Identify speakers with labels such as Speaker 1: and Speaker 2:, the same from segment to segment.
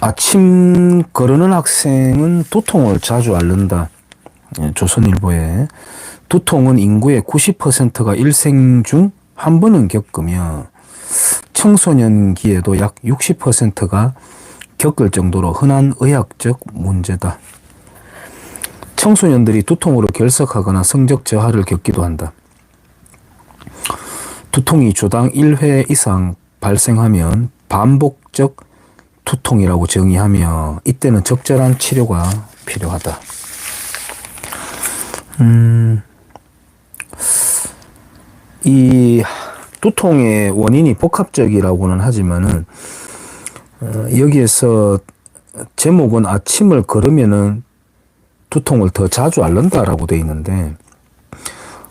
Speaker 1: 아침 거르는 학생은 두통을 자주 앓는다. 조선일보에 두통은 인구의 90%가 일생 중 한 번은 겪으며 청소년기에도 약 60%가 겪을 정도로 흔한 의학적 문제다. 청소년들이 두통으로 결석하거나 성적 저하를 겪기도 한다. 두통이 주당 1회 이상 발생하면 반복적 두통이라고 정의하며 이때는 적절한 치료가 필요하다. 이 두통의 원인이 복합적이라고는 하지만은 여기에서 제목은 아침을 걸으면은 두통을 더 자주 앓는다라고 되어 있는데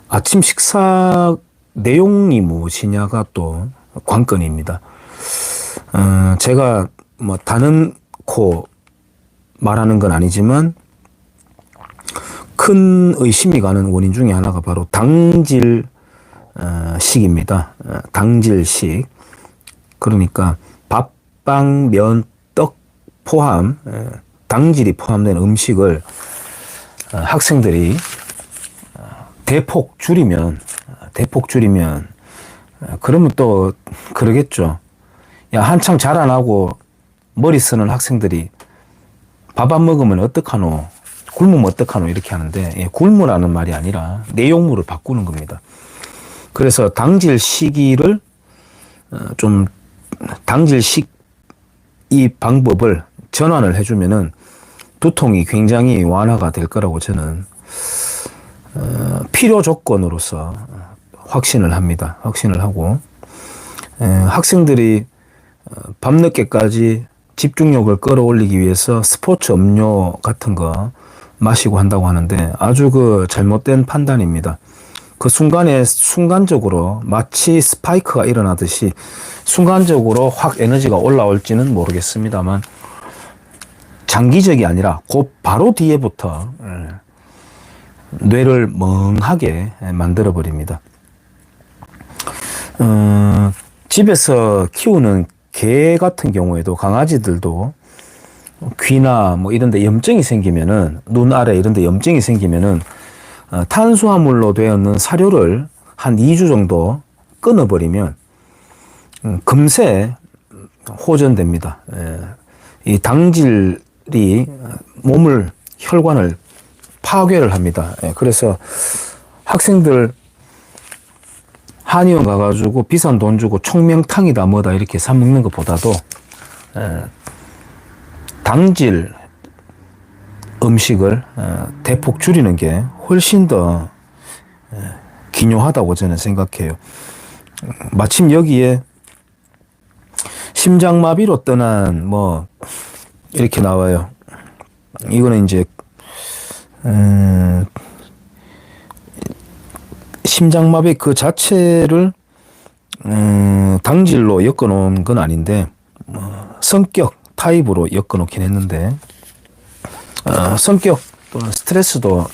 Speaker 1: 아침 식사 내용이 무엇이냐가 또 관건입니다. 제가 뭐 다는 코 말하는 건 아니지만 큰 의심이 가는 원인 중에 하나가 바로 당질식입니다. 당질식. 그러니까 밥, 빵, 면, 떡 포함 당질이 포함된 음식을 학생들이 대폭 줄이면 그러면 또 그러겠죠. 야, 한참 자라나고 머리 쓰는 학생들이 밥 안 먹으면 어떡하노? 굶으면 어떡하노? 이렇게 하는데 굶으라는 말이 아니라 내용물을 바꾸는 겁니다. 그래서 당질 시기를 좀 당질식 이 방법을 전환을 해주면은 두통이 굉장히 완화가 될 거라고 저는 필요 조건으로서 확신을 합니다. 확신을 하고 학생들이 밤늦게까지 집중력을 끌어올리기 위해서 스포츠 음료 같은 거 마시고 한다고 하는데 아주 그 잘못된 판단입니다. 그 순간적으로 마치 스파이크가 일어나듯이 순간적으로 확 에너지가 올라올지는 모르겠습니다만 장기적이 아니라 곧 바로 뒤에부터 뇌를 멍하게 만들어 버립니다. 집에서 키우는 개 같은 경우에도 강아지들도 귀나 뭐 이런 데 염증이 생기면은 눈 아래 이런 데 염증이 생기면은 탄수화물로 되어 있는 사료를 한 2주 정도 끊어버리면 금세 호전됩니다. 이 당질이 혈관을 파괴를 합니다. 그래서 학생들 한의원 가가지고 비싼 돈 주고 총명탕이다 뭐다 이렇게 사 먹는 것보다도 당질 음식을 대폭 줄이는 게 훨씬 더 기묘하다고 저는 생각해요. 마침 여기에 심장마비로 떠난 뭐 이렇게 나와요. 이거는 이제 심장마비 그 자체를 당질로 엮어놓은 건 아닌데 성격 타입으로 엮어놓긴 했는데 성격 또는 스트레스도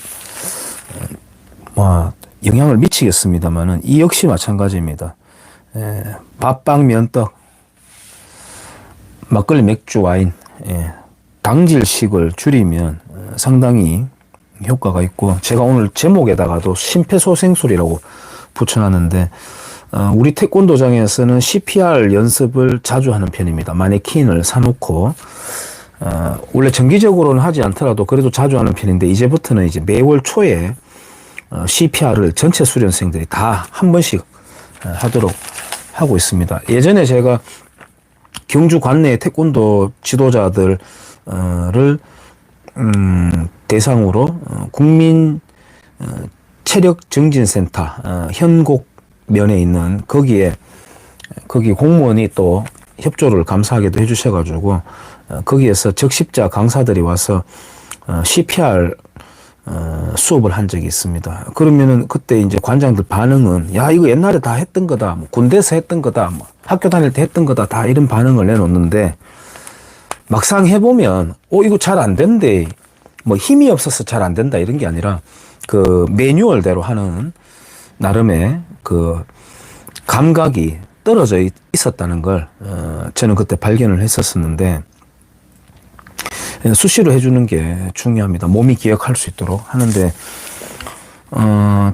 Speaker 1: 뭐 영향을 미치겠습니다만은 이 역시 마찬가지입니다. 밥, 빵, 면, 떡, 막걸리, 맥주, 와인, 당질식을 줄이면 상당히 효과가 있고 제가 오늘 제목에다가도 심폐소생술이라고 붙여놨는데 우리 태권도장에서는 CPR 연습을 자주 하는 편입니다. 마네킹을 사놓고 원래 정기적으로는 하지 않더라도 그래도 자주 하는 편인데 이제부터는 이제 매월 초에 CPR을 전체 수련생들이 다 한 번씩 하도록 하고 있습니다. 예전에 제가 경주 관내 태권도 지도자들을 대상으로 국민 체력 증진센터 현곡면에 있는 거기 공무원이 또 협조를 감사하게도 해주셔가지고 거기에서 적십자 강사들이 와서 CPR 수업을 한 적이 있습니다. 그러면은 그때 이제 관장들 반응은 야 이거 옛날에 다 했던 거다, 뭐 군대에서 했던 거다, 뭐 학교 다닐 때 했던 거다, 다 이런 반응을 내놓는데 막상 해보면 이거 잘 안 된대, 뭐 힘이 없어서 잘 안 된다 이런 게 아니라 그 매뉴얼대로 하는 나름의 그 감각이 떨어져 있었다는 걸 저는 그때 발견을 했었는데 수시로 해주는 게 중요합니다. 몸이 기억할 수 있도록 하는데,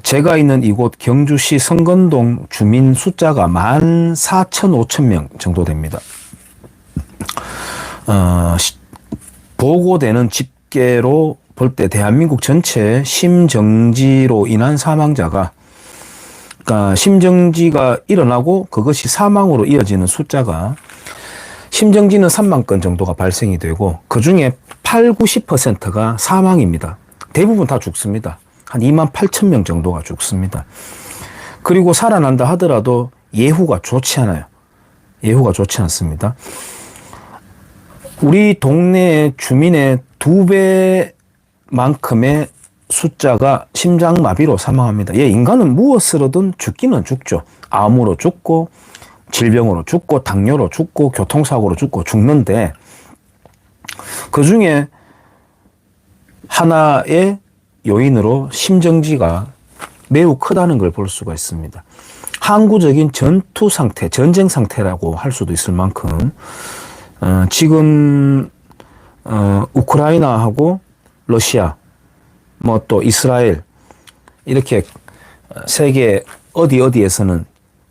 Speaker 1: 제가 있는 이곳 경주시 성건동 주민 숫자가 14,500명 정도 됩니다. 보고되는 집계로 볼 때 대한민국 전체 심정지로 인한 사망자가, 그러니까 심정지가 일어나고 그것이 사망으로 이어지는 숫자가, 심정지는 3만 건 정도가 발생이 되고 그 중에 8, 90%가 사망입니다. 대부분 다 죽습니다. 한 2만 8천 명 정도가 죽습니다. 그리고 살아난다 하더라도 예후가 좋지 않아요. 예후가 좋지 않습니다. 우리 동네 주민의 2배만큼의 숫자가 심장마비로 사망합니다. 인간은 무엇으로든 죽기는 죽죠. 암으로 죽고, 질병으로 죽고, 당뇨로 죽고, 교통사고로 죽고 죽는데, 그 중에 하나의 요인으로 심정지가 매우 크다는 걸 볼 수가 있습니다. 항구적인 전투 상태, 전쟁 상태라고 할 수도 있을 만큼, 지금 우크라이나하고 러시아, 뭐 또 이스라엘, 이렇게 세계 어디에서는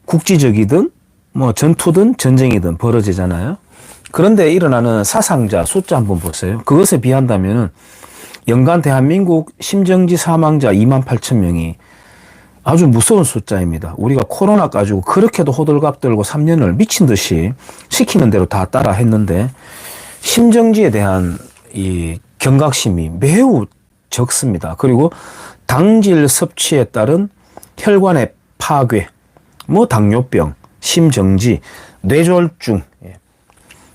Speaker 1: 국지적이든 뭐 전투든 전쟁이든 벌어지잖아요. 그런데 일어나는 사상자 숫자 한번 보세요. 그것에 비한다면은 연간 대한민국 심정지 사망자 2만 8천 명이 아주 무서운 숫자입니다. 우리가 코로나 가지고 그렇게도 호들갑 떨고 3년을 미친 듯이 시키는 대로 다 따라 했는데, 심정지에 대한 이 경각심이 매우 적습니다. 그리고 당질 섭취에 따른 혈관의 파괴, 뭐 당뇨병, 심정지, 뇌졸중,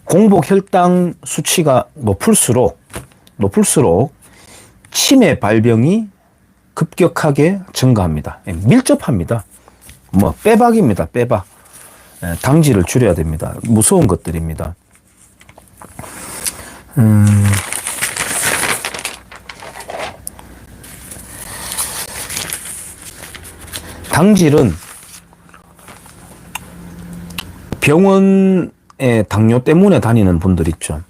Speaker 1: 공복 혈당 수치가 높을수록 치매 발병이 급격하게 증가합니다. 밀접합니다. 뭐 빼박입니다. 빼박. 당질을 줄여야 됩니다. 무서운 것들입니다. 당질은 병원에 당뇨 때문에 다니는 분들 있죠.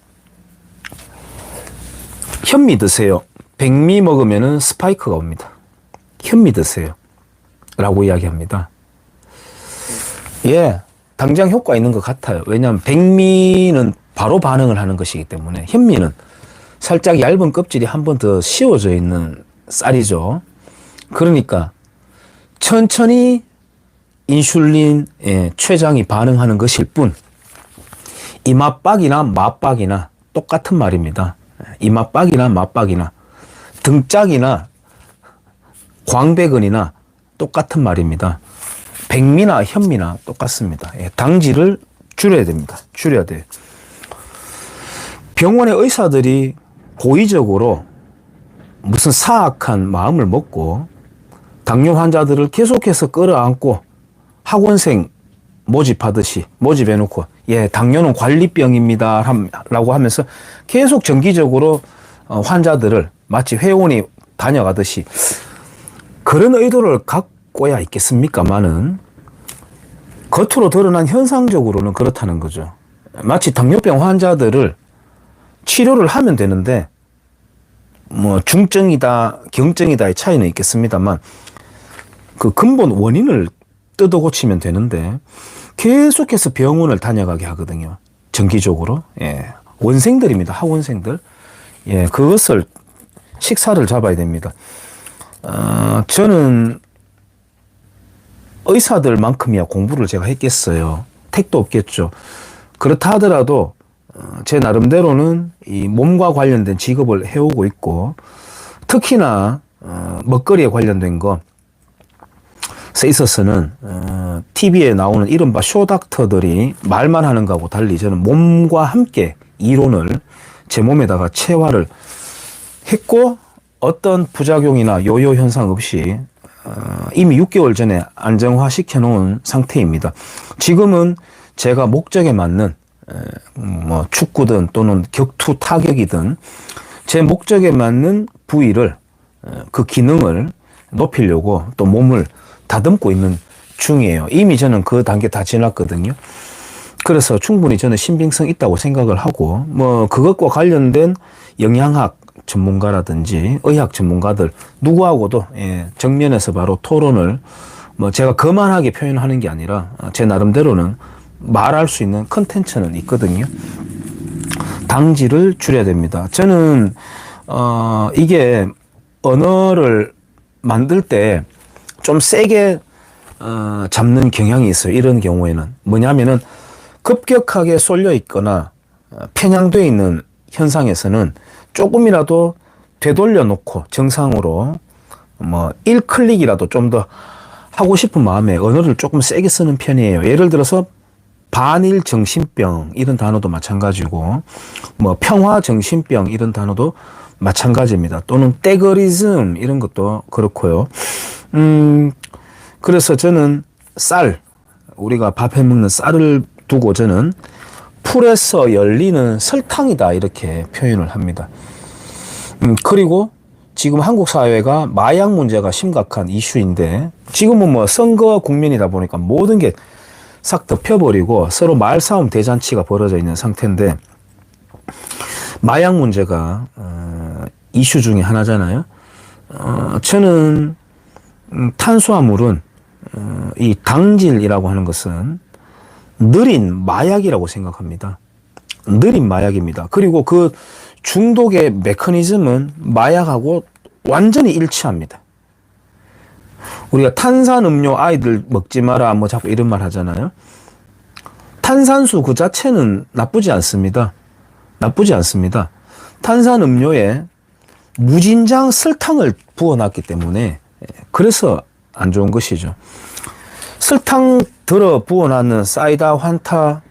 Speaker 1: 현미 드세요. 백미 먹으면은 스파이크가 옵니다. 현미 드세요. 라고 이야기합니다. 당장 효과 있는 것 같아요. 왜냐하면 백미는 바로 반응을 하는 것이기 때문에, 현미는 살짝 얇은 껍질이 한 번 더 씌워져 있는 쌀이죠. 그러니까 천천히 인슐린에 췌장이 반응하는 것일 뿐, 이맛박이나 맞박이나 똑같은 말입니다. 이맛박이나 맞박이나 등짝이나 광배근이나 똑같은 말입니다. 백미나 현미나 똑같습니다. 당질을 줄여야 됩니다. 줄여야 돼요. 병원의 의사들이 고의적으로 무슨 사악한 마음을 먹고 당뇨 환자들을 계속해서 끌어안고 학원생 모집하듯이 모집해놓고, 당뇨는 관리병입니다 라고 하면서 계속 정기적으로 환자들을 마치 회원이 다녀가듯이, 그런 의도를 갖고야 있겠습니까마는 겉으로 드러난 현상적으로는 그렇다는 거죠. 마치 당뇨병 환자들을 치료를 하면 되는데, 뭐 중증이다 경증이다의 차이는 있겠습니다만 그 근본 원인을 뜯어 고치면 되는데 계속해서 병원을 다녀가게 하거든요. 정기적으로. 원생들입니다. 학원생들. 그것을 식사를 잡아야 됩니다. 저는 의사들만큼이야 공부를 제가 했겠어요. 택도 없겠죠. 그렇다 하더라도 제 나름대로는 이 몸과 관련된 직업을 해오고 있고, 특히나 먹거리에 관련된 것에 있어서는 TV에 나오는 이른바 쇼닥터들이 말만 하는 거하고 달리 저는 몸과 함께 이론을 제 몸에다가 체화를 했고, 어떤 부작용이나 요요 현상 없이 이미 6개월 전에 안정화 시켜놓은 상태입니다. 지금은 제가 목적에 맞는 뭐 축구든 또는 격투 타격이든 제 목적에 맞는 부위를, 그 기능을 높이려고 또 몸을 다듬고 있는 중이에요. 이미 저는 그 단계 다 지났거든요. 그래서 충분히 저는 신빙성 있다고 생각을 하고, 뭐 그것과 관련된 영양학 전문가라든지 의학 전문가들 누구하고도 정면에서 바로 토론을 뭐 제가 거만하게 표현하는 게 아니라 제 나름대로는 말할 수 있는 컨텐츠는 있거든요. 당질을 줄여야 됩니다. 저는 이게 언어를 만들 때 좀 세게 잡는 경향이 있어요. 이런 경우에는 뭐냐면은 급격하게 쏠려 있거나 편향되어 있는 현상에서는 조금이라도 되돌려 놓고 정상으로 뭐 1클릭이라도 좀 더 하고 싶은 마음에 언어를 조금 세게 쓰는 편이에요. 예를 들어서 반일 정신병 이런 단어도 마찬가지고 뭐 평화 정신병 이런 단어도 마찬가지입니다. 또는 떼거리즘 이런 것도 그렇고요. 그래서 저는 쌀, 우리가 밥해 먹는 쌀을 두고 저는 풀에서 열리는 설탕이다 이렇게 표현을 합니다. 그리고 지금 한국 사회가 마약 문제가 심각한 이슈인데 지금은 뭐 선거 국면이다 보니까 모든 게 싹 덮여버리고 서로 말싸움 대잔치가 벌어져 있는 상태인데 마약 문제가 이슈 중에 하나잖아요. 저는 탄수화물은 이 당질이라고 하는 것은 느린 마약이라고 생각합니다. 느린 마약입니다. 그리고 그 중독의 메커니즘은 마약하고 완전히 일치합니다. 우리가 탄산음료 아이들 먹지 마라 뭐 자꾸 이런 말 하잖아요. 탄산수 그 자체는 나쁘지 않습니다. 나쁘지 않습니다. 탄산음료에 무진장 설탕을 부어놨기 때문에 그래서 안 좋은 것이죠. 설탕 들어 부어놨는 사이다, 환타,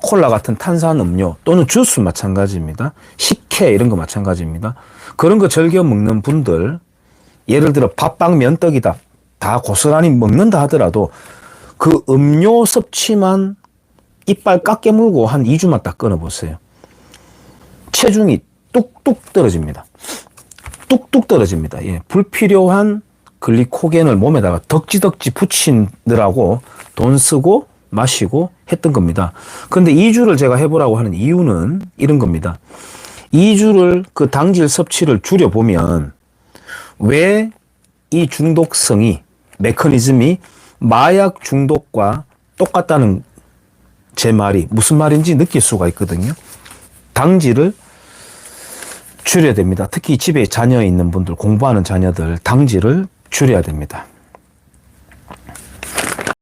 Speaker 1: 콜라 같은 탄산음료 또는 주스 마찬가지입니다. 식혜 이런 거 마찬가지입니다. 그런 거 즐겨 먹는 분들 예를 들어 밥빵 면떡이다 다 고스란히 먹는다 하더라도 그 음료 섭취만 이빨 깎게 물고 한 2주만 딱 끊어보세요. 체중이 뚝뚝 떨어집니다. 뚝뚝 떨어집니다. 예, 불필요한 글리코겐을 몸에다가 덕지덕지 붙이느라고 돈 쓰고 마시고 했던 겁니다. 그런데 2주를 제가 해보라고 하는 이유는 이런 겁니다. 2주를 그 당질 섭취를 줄여보면 왜 이 중독성이 메커니즘이 마약 중독과 똑같다는 제 말이 무슨 말인지 느낄 수가 있거든요. 당질을 줄여야 됩니다. 특히 집에 자녀 있는 분들, 공부하는 자녀들 당질을 줄여야 됩니다.